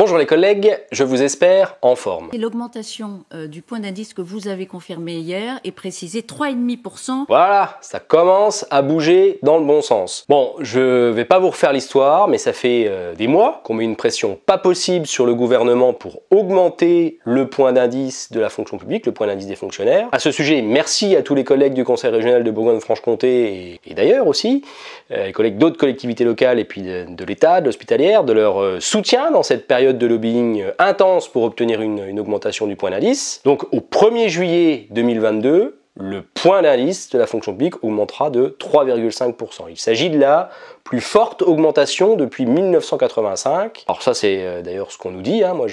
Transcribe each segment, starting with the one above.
Bonjour les collègues, je vous espère en forme. L'augmentation du point d'indice que vous avez confirmé hier est précisée 3,5%. Voilà, ça commence à bouger dans le bon sens. Bon, je vais pas vous refaire l'histoire, mais ça fait des mois qu'on met une pression pas possible sur le gouvernement pour augmenter le point d'indice de la fonction publique, le point d'indice des fonctionnaires. À ce sujet, merci à tous les collègues du Conseil régional de Bourgogne-Franche-Comté et d'ailleurs aussi, les collègues d'autres collectivités locales et puis de l'État, de l'hospitalière, de leur soutien dans cette période de lobbying intense pour obtenir une augmentation du point d'indice. Donc au 1er juillet 2022, le point d'indice de la fonction publique augmentera de 3,5%. Il s'agit de la plus forte augmentation depuis 1985. Alors ça c'est d'ailleurs ce qu'on nous dit, moi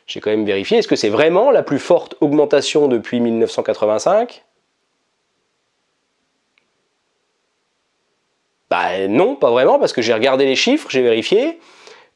j'ai quand même vérifié. Est-ce que c'est vraiment la plus forte augmentation depuis 1985 ? Non, pas vraiment, parce que j'ai regardé les chiffres, j'ai vérifié.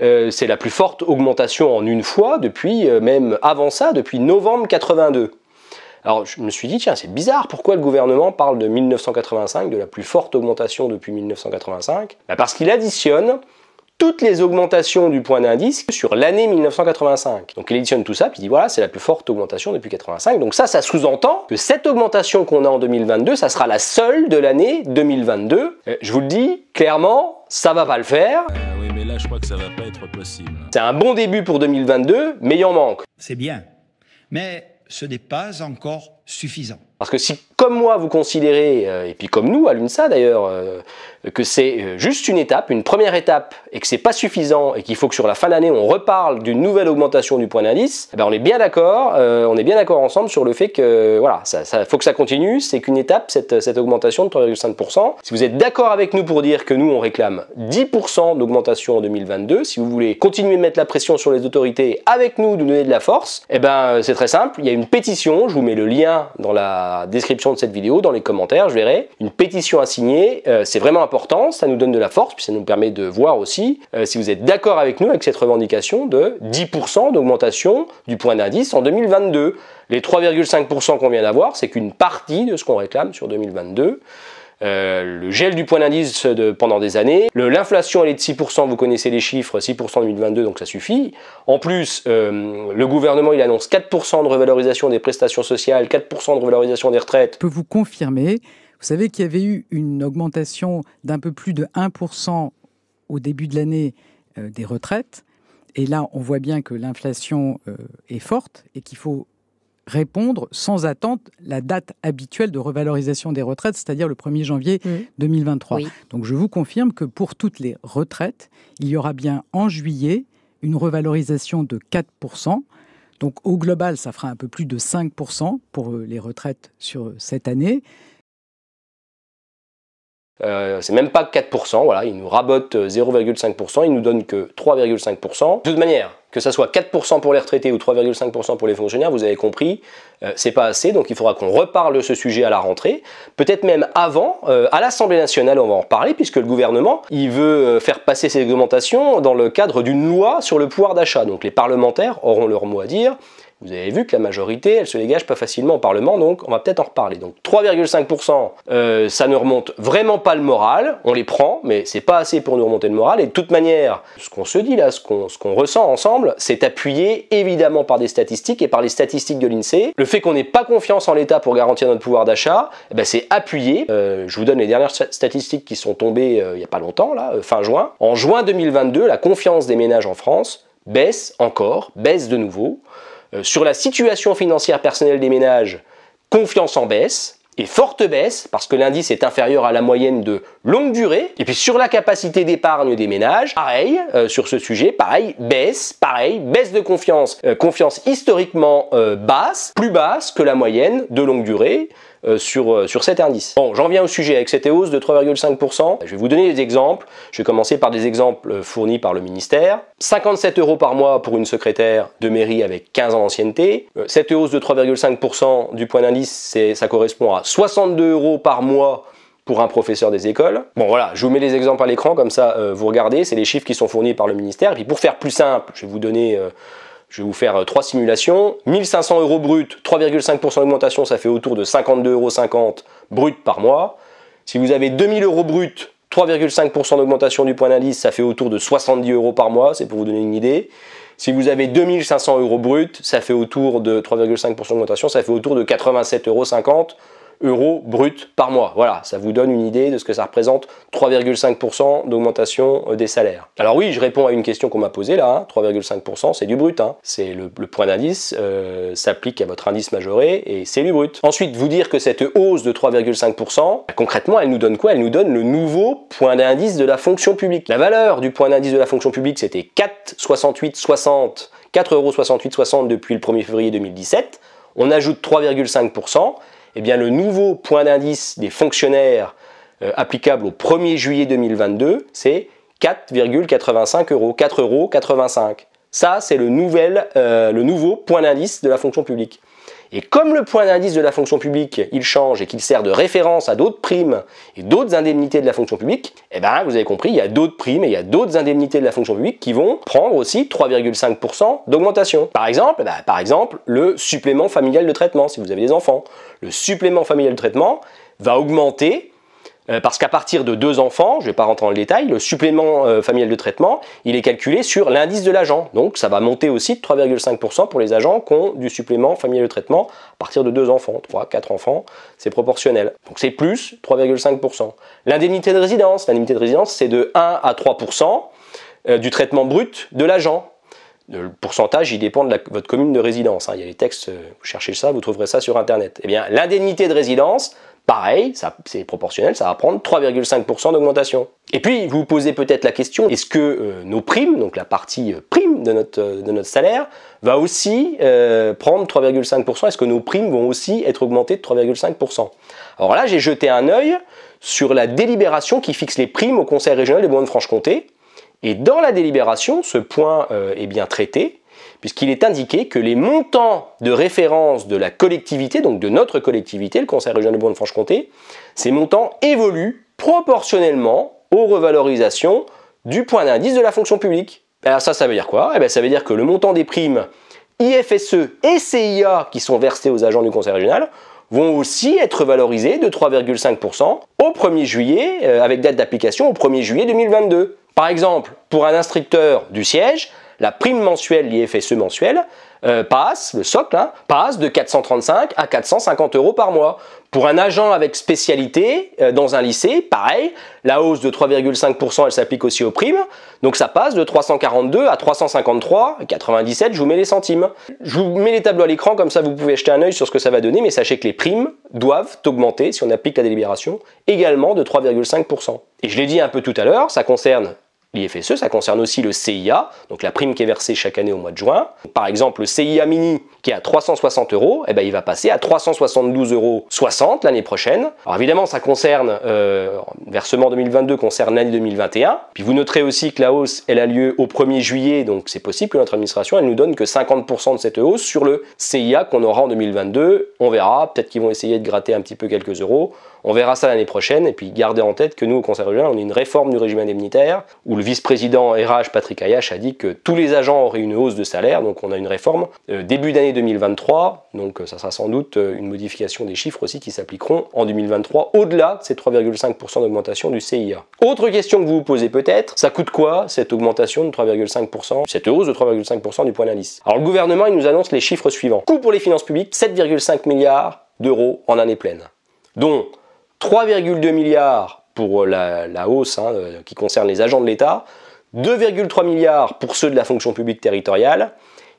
C'est la plus forte augmentation en une fois depuis, même avant ça, depuis novembre 82. Alors je me suis dit, tiens, c'est bizarre, pourquoi le gouvernement parle de 1985, de la plus forte augmentation depuis 1985 ? Parce qu'il additionne toutes les augmentations du point d'indice sur l'année 1985. Donc il additionne tout ça, puis il dit voilà, c'est la plus forte augmentation depuis 85. Donc ça sous-entend que cette augmentation qu'on a en 2022, ça sera la seule de l'année 2022. Je vous le dis clairement, ça va pas le faire. Oui, mais là, je crois que ça va pas être possible. C'est un bon début pour 2022, mais il en manque. C'est bien, mais ce n'est pas encore suffisant. Parce que si, comme moi, vous considérez, et puis comme nous, à l'UNSA d'ailleurs, que c'est juste une étape, une première étape, et que c'est pas suffisant, et qu'il faut que sur la fin d'année, on reparle d'une nouvelle augmentation du point d'indice, on est bien d'accord ensemble sur le fait que, voilà, ça faut que ça continue, c'est qu'une étape, cette augmentation de 3,5%. Si vous êtes d'accord avec nous pour dire que nous, on réclame 10% d'augmentation en 2022, si vous voulez continuer de mettre la pression sur les autorités avec nous, de nous donner de la force, c'est très simple, il y a une pétition, je vous mets le lien dans la description de cette vidéo, dans les commentaires, je verrai, une pétition à signer, c'est vraiment important, ça nous donne de la force, puis ça nous permet de voir aussi si vous êtes d'accord avec nous avec cette revendication de 10% d'augmentation du point d'indice en 2022. Les 3,5% qu'on vient d'avoir, c'est qu'une partie de ce qu'on réclame sur 2022. Le gel du point d'indice pendant des années, l'inflation elle est de 6%, vous connaissez les chiffres, 6% en 2022, donc ça suffit. En plus, le gouvernement il annonce 4% de revalorisation des prestations sociales, 4% de revalorisation des retraites. Je peux vous confirmer, vous savez qu'il y avait eu une augmentation d'un peu plus de 1% au début de l'année des retraites, et là on voit bien que l'inflation est forte et qu'il faut répondre sans attendre la date habituelle de revalorisation des retraites, c'est-à-dire le 1er janvier 2023. Oui. Donc je vous confirme que pour toutes les retraites, il y aura bien en juillet une revalorisation de 4%. Donc au global, ça fera un peu plus de 5% pour les retraites sur cette année. C'est même pas 4%, voilà, il nous rabote 0,5%, il nous donne que 3,5%. De toute manière, que ça soit 4% pour les retraités ou 3,5% pour les fonctionnaires, vous avez compris, c'est pas assez, donc il faudra qu'on reparle de ce sujet à la rentrée, peut-être même avant, à l'Assemblée nationale, on va en reparler, puisque le gouvernement, il veut faire passer ces augmentations dans le cadre d'une loi sur le pouvoir d'achat, donc les parlementaires auront leur mot à dire. Vous avez vu que la majorité, elle se dégage pas facilement au Parlement, donc on va peut-être en reparler. Donc 3,5%, ça ne remonte vraiment pas le moral, on les prend, mais c'est pas assez pour nous remonter le moral. Et de toute manière, ce qu'on se dit là, ce qu'on ressent ensemble, c'est appuyé évidemment par des statistiques et par les statistiques de l'INSEE. Le fait qu'on n'ait pas confiance en l'État pour garantir notre pouvoir d'achat, c'est appuyé. Je vous donne les dernières statistiques qui sont tombées il n'y a pas longtemps, là, fin juin. En juin 2022, la confiance des ménages en France baisse encore, baisse de nouveau. Sur la situation financière personnelle des ménages, confiance en baisse, et forte baisse, parce que l'indice est inférieur à la moyenne de longue durée. Et puis sur la capacité d'épargne des ménages, pareil, sur ce sujet, pareil, baisse de confiance. Confiance historiquement basse, plus basse que la moyenne de longue durée sur cet indice. Bon, j'en viens au sujet avec cette hausse de 3,5%. Je vais vous donner des exemples. Je vais commencer par des exemples fournis par le ministère. 57 € par mois pour une secrétaire de mairie avec 15 ans d'ancienneté. Cette hausse de 3,5% du point d'indice, ça correspond à 62 € par mois pour un professeur des écoles. Bon voilà, je vous mets les exemples à l'écran, comme ça vous regardez, c'est les chiffres qui sont fournis par le ministère. Et puis pour faire plus simple, je vais vous faire 3 simulations. 1500 € brut, 3,5% d'augmentation, ça fait autour de 52,50 € brut par mois. Si vous avez 2000 € brut, 3,5% d'augmentation du point d'indice, ça fait autour de 70 € par mois, c'est pour vous donner une idée. Si vous avez 2500 euros brut, ça fait autour de 3,5% d'augmentation, ça fait autour de 87,50 € brut par mois. Voilà, ça vous donne une idée de ce que ça représente, 3,5% d'augmentation des salaires. Alors oui, je réponds à une question qu'on m'a posée là, hein, 3,5% c'est du brut, hein. C'est le point d'indice s'applique à votre indice majoré et c'est du brut. Ensuite, vous dire que cette hausse de 3,5%, concrètement, elle nous donne quoi? Elle nous donne le nouveau point d'indice de la fonction publique. La valeur du point d'indice de la fonction publique, c'était 4,6860 € depuis le 1er février 2017. On ajoute 3,5%. Eh bien, le nouveau point d'indice des fonctionnaires applicable au 1er juillet 2022, c'est 4,85 €, 4,85 €. Ça, c'est le nouveau point d'indice de la fonction publique. Et comme le point d'indice de la fonction publique, il change et qu'il sert de référence à d'autres primes et d'autres indemnités de la fonction publique, eh ben, vous avez compris, il y a d'autres primes et il y a d'autres indemnités de la fonction publique qui vont prendre aussi 3,5% d'augmentation. Par exemple, le supplément familial de traitement, si vous avez des enfants. Le supplément familial de traitement va augmenter parce qu'à partir de 2 enfants, je ne vais pas rentrer dans le détail, le supplément familial de traitement, il est calculé sur l'indice de l'agent. Donc ça va monter aussi de 3,5% pour les agents qui ont du supplément familial de traitement à partir de 2 enfants, 3, 4 enfants, c'est proportionnel. Donc c'est plus 3,5%. L'indemnité de résidence, c'est de 1 à 3% du traitement brut de l'agent. Le pourcentage, il dépend de votre commune de résidence. Il y a les textes, vous cherchez ça, vous trouverez ça sur Internet. Eh bien, l'indemnité de résidence, pareil, c'est proportionnel, ça va prendre 3,5% d'augmentation. Et puis, vous vous posez peut-être la question, est-ce que nos primes, donc la partie prime de notre salaire, va aussi prendre 3,5%? Est-ce que nos primes vont aussi être augmentées de 3,5%? Alors là, j'ai jeté un œil sur la délibération qui fixe les primes au Conseil régional de Bourgogne-Franche-Comté. Et dans la délibération, ce point est bien traité, puisqu'il est indiqué que les montants de référence de la collectivité, donc de notre collectivité, le Conseil régional de Bourgogne-Franche-Comté, ces montants évoluent proportionnellement aux revalorisations du point d'indice de la fonction publique. Alors ça veut dire quoi? Eh bien, ça veut dire que le montant des primes IFSE et CIA qui sont versées aux agents du Conseil régional vont aussi être valorisés de 3,5% au 1er juillet, avec date d'application au 1er juillet 2022. Par exemple, pour un instructeur du siège, la prime mensuelle, l'IFSE mensuelle, passe, le socle, passe de 435 à 450 € par mois. Pour un agent avec spécialité dans un lycée, pareil, la hausse de 3,5%, elle s'applique aussi aux primes, donc ça passe de 342 à 353,97, je vous mets les centimes. Je vous mets les tableaux à l'écran, comme ça vous pouvez jeter un œil sur ce que ça va donner, mais sachez que les primes doivent augmenter, si on applique la délibération, également de 3,5%. Et je l'ai dit un peu tout à l'heure, ça concerne l'IFSE, ça concerne aussi le CIA, donc la prime qui est versée chaque année au mois de juin. Par exemple, le CIA mini qui est à 360 €, eh ben, il va passer à 372,60 € l'année prochaine. Alors évidemment, ça concerne, versement 2022 concerne l'année 2021. Puis vous noterez aussi que la hausse, elle a lieu au 1er juillet, donc c'est possible que notre administration, elle nous donne que 50% de cette hausse sur le CIA qu'on aura en 2022. On verra, peut-être qu'ils vont essayer de gratter un petit peu quelques euros. On verra ça l'année prochaine, et puis gardez en tête que nous, au Conseil régional, on a une réforme du régime indemnitaire, où le vice-président RH, Patrick Ayache, a dit que tous les agents auraient une hausse de salaire, donc on a une réforme début d'année 2023, donc ça sera sans doute une modification des chiffres aussi qui s'appliqueront en 2023, au-delà de ces 3,5% d'augmentation du CIA. Autre question que vous vous posez peut-être, ça coûte quoi cette augmentation de 3,5%, cette hausse de 3,5% du point d'indice? Alors le gouvernement, il nous annonce les chiffres suivants. Coût pour les finances publiques, 7,5 milliards d'euros en année pleine, dont 3,2 milliards pour la hausse qui concerne les agents de l'État, 2,3 milliards pour ceux de la fonction publique territoriale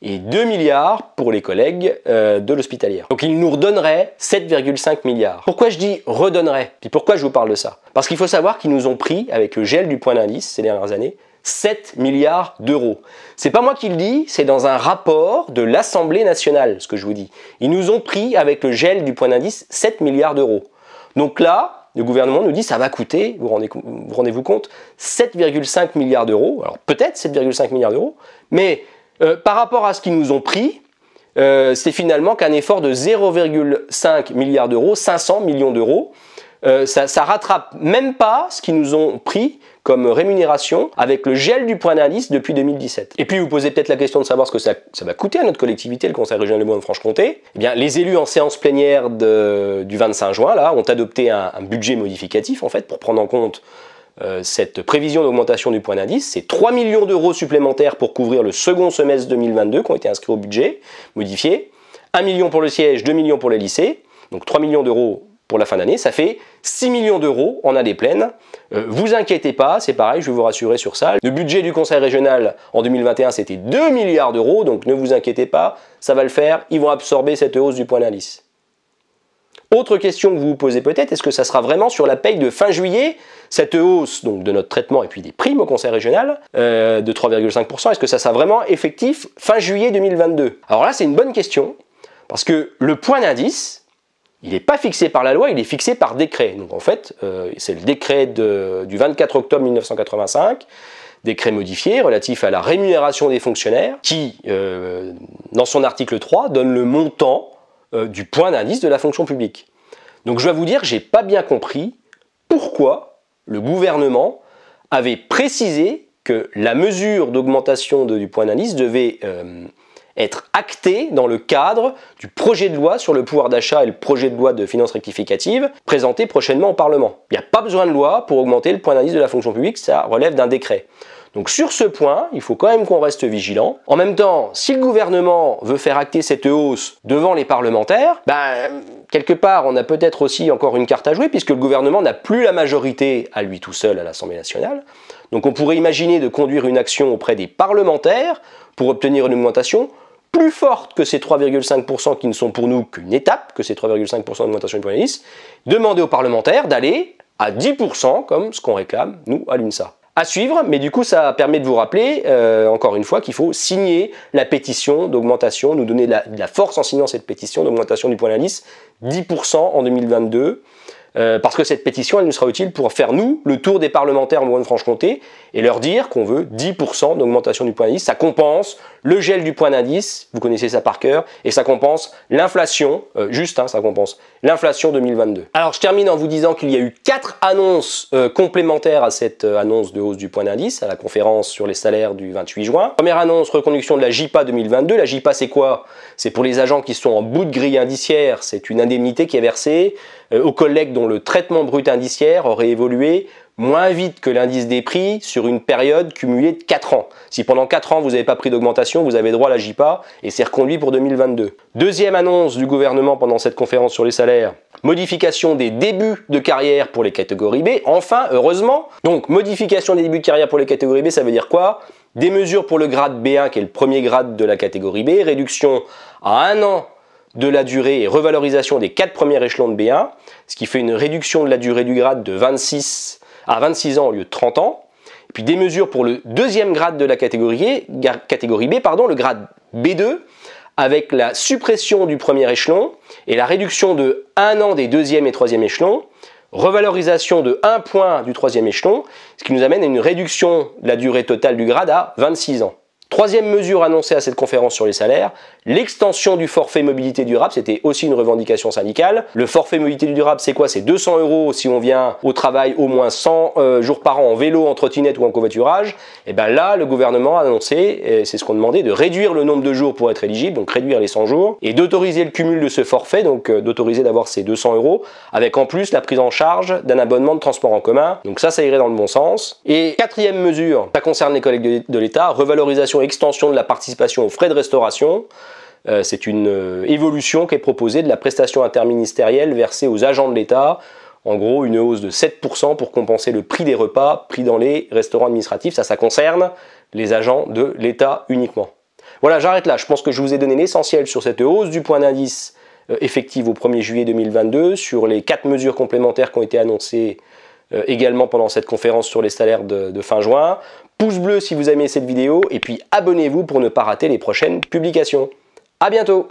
et 2 milliards pour les collègues de l'hospitalière. Donc il nous redonnerait 7,5 milliards. Pourquoi je dis redonnerait? Puis pourquoi je vous parle de ça? Parce qu'il faut savoir qu'ils nous ont pris, avec le gel du point d'indice ces dernières années, 7 milliards d'euros. C'est pas moi qui le dis, c'est dans un rapport de l'Assemblée nationale, ce que je vous dis. Ils nous ont pris, avec le gel du point d'indice, 7 milliards d'euros. Donc là, le gouvernement nous dit ça va coûter, vous rendez-vous compte, 7,5 milliards d'euros. Alors peut-être 7,5 milliards d'euros, mais par rapport à ce qu'ils nous ont pris, c'est finalement qu'un effort de 0,5 milliards d'euros, 500 millions d'euros. Ça rattrape même pas ce qu'ils nous ont pris comme rémunération avec le gel du point d'indice depuis 2017. Et puis vous posez peut-être la question de savoir ce que ça va coûter à notre collectivité, le Conseil régional de Bourgogne-Franche-Comté. Eh bien, les élus en séance plénière du 25 juin là, ont adopté un budget modificatif en fait pour prendre en compte cette prévision d'augmentation du point d'indice, c'est 3 millions d'euros supplémentaires pour couvrir le second semestre 2022 qui ont été inscrits au budget modifié, 1 million pour le siège, 2 millions pour les lycées, donc 3 millions d'euros pour la fin d'année, ça fait 6 millions d'euros en année pleine. Vous inquiétez pas, c'est pareil, je vais vous rassurer sur ça. Le budget du conseil régional en 2021, c'était 2 milliards d'euros, donc ne vous inquiétez pas, ça va le faire, ils vont absorber cette hausse du point d'indice. Autre question que vous vous posez peut-être, est-ce que ça sera vraiment sur la paye de fin juillet, cette hausse donc, de notre traitement et puis des primes au conseil régional de 3,5%, est-ce que ça sera vraiment effectif fin juillet 2022? Alors là, c'est une bonne question, parce que le point d'indice, il n'est pas fixé par la loi, il est fixé par décret. Donc en fait, c'est le décret du 24 octobre 1985, décret modifié relatif à la rémunération des fonctionnaires, qui, dans son article 3, donne le montant du point d'indice de la fonction publique. Donc je dois vous dire que je n'ai pas bien compris pourquoi le gouvernement avait précisé que la mesure d'augmentation du point d'indice devait être acté dans le cadre du projet de loi sur le pouvoir d'achat et le projet de loi de finances rectificative présenté prochainement au Parlement. Il n'y a pas besoin de loi pour augmenter le point d'indice de la fonction publique, ça relève d'un décret. Donc sur ce point, il faut quand même qu'on reste vigilant. En même temps, si le gouvernement veut faire acter cette hausse devant les parlementaires, quelque part, on a peut-être aussi encore une carte à jouer, puisque le gouvernement n'a plus la majorité à lui tout seul à l'Assemblée nationale. Donc on pourrait imaginer de conduire une action auprès des parlementaires pour obtenir une augmentation plus forte que ces 3,5% qui ne sont pour nous qu'une étape, que ces 3,5% d'augmentation du point d'indice, demander aux parlementaires d'aller à 10% comme ce qu'on réclame, nous, à l'UNSA. À suivre, mais du coup ça permet de vous rappeler, encore une fois, qu'il faut signer la pétition d'augmentation, nous donner de la force en signant cette pétition d'augmentation du point d'indice, 10% en 2022, parce que cette pétition, elle nous sera utile pour faire, nous, le tour des parlementaires en Bourgogne-Franche-Comté et leur dire qu'on veut 10% d'augmentation du point d'indice. Ça compense le gel du point d'indice, vous connaissez ça par cœur, et ça compense l'inflation, ça compense l'inflation 2022. Alors je termine en vous disant qu'il y a eu 4 annonces complémentaires à cette annonce de hausse du point d'indice, à la conférence sur les salaires du 28 juin. Première annonce, reconduction de la JPA 2022. La JPA, c'est quoi? C'est pour les agents qui sont en bout de grille indiciaire, c'est une indemnité qui est versée aux collègues dont le traitement brut indiciaire aurait évolué moins vite que l'indice des prix sur une période cumulée de 4 ans. Si pendant 4 ans vous n'avez pas pris d'augmentation, vous avez droit à la JPA et c'est reconduit pour 2022. Deuxième annonce du gouvernement pendant cette conférence sur les salaires, modification des débuts de carrière pour les catégories B, enfin, heureusement. Donc modification des débuts de carrière pour les catégories B, ça veut dire quoi? Des mesures pour le grade B1 qui est le premier grade de la catégorie B, réduction à 1 an de la durée et revalorisation des 4 premiers échelons de B1, ce qui fait une réduction de la durée du grade de 26 à 26 ans au lieu de 30 ans. Et puis des mesures pour le deuxième grade de la catégorie B, le grade B2, avec la suppression du premier échelon et la réduction de 1 an des deuxième et troisième échelons, revalorisation de 1 point du troisième échelon, ce qui nous amène à une réduction de la durée totale du grade à 26 ans. Troisième mesure annoncée à cette conférence sur les salaires, l'extension du forfait mobilité durable, c'était aussi une revendication syndicale. Le forfait mobilité durable, c'est quoi? C'est 200 € si on vient au travail au moins 100 jours par an en vélo, en trottinette ou en covoiturage. Et bien là, le gouvernement a annoncé, et c'est ce qu'on demandait, de réduire le nombre de jours pour être éligible, donc réduire les 100 jours, et d'autoriser le cumul de ce forfait, donc d'autoriser d'avoir ces 200 €, avec en plus la prise en charge d'un abonnement de transport en commun. Donc ça irait dans le bon sens. Et quatrième mesure, ça concerne les collègues de l'État, revalorisation extension de la participation aux frais de restauration. C'est une évolution qui est proposée de la prestation interministérielle versée aux agents de l'État. En gros, une hausse de 7% pour compenser le prix des repas pris dans les restaurants administratifs. Ça concerne les agents de l'État uniquement. Voilà, j'arrête là. Je pense que je vous ai donné l'essentiel sur cette hausse du point d'indice effective au 1er juillet 2022, sur les 4 mesures complémentaires qui ont été annoncées également pendant cette conférence sur les salaires de fin juin. Pouce bleu si vous aimez cette vidéo et puis abonnez-vous pour ne pas rater les prochaines publications. À bientôt!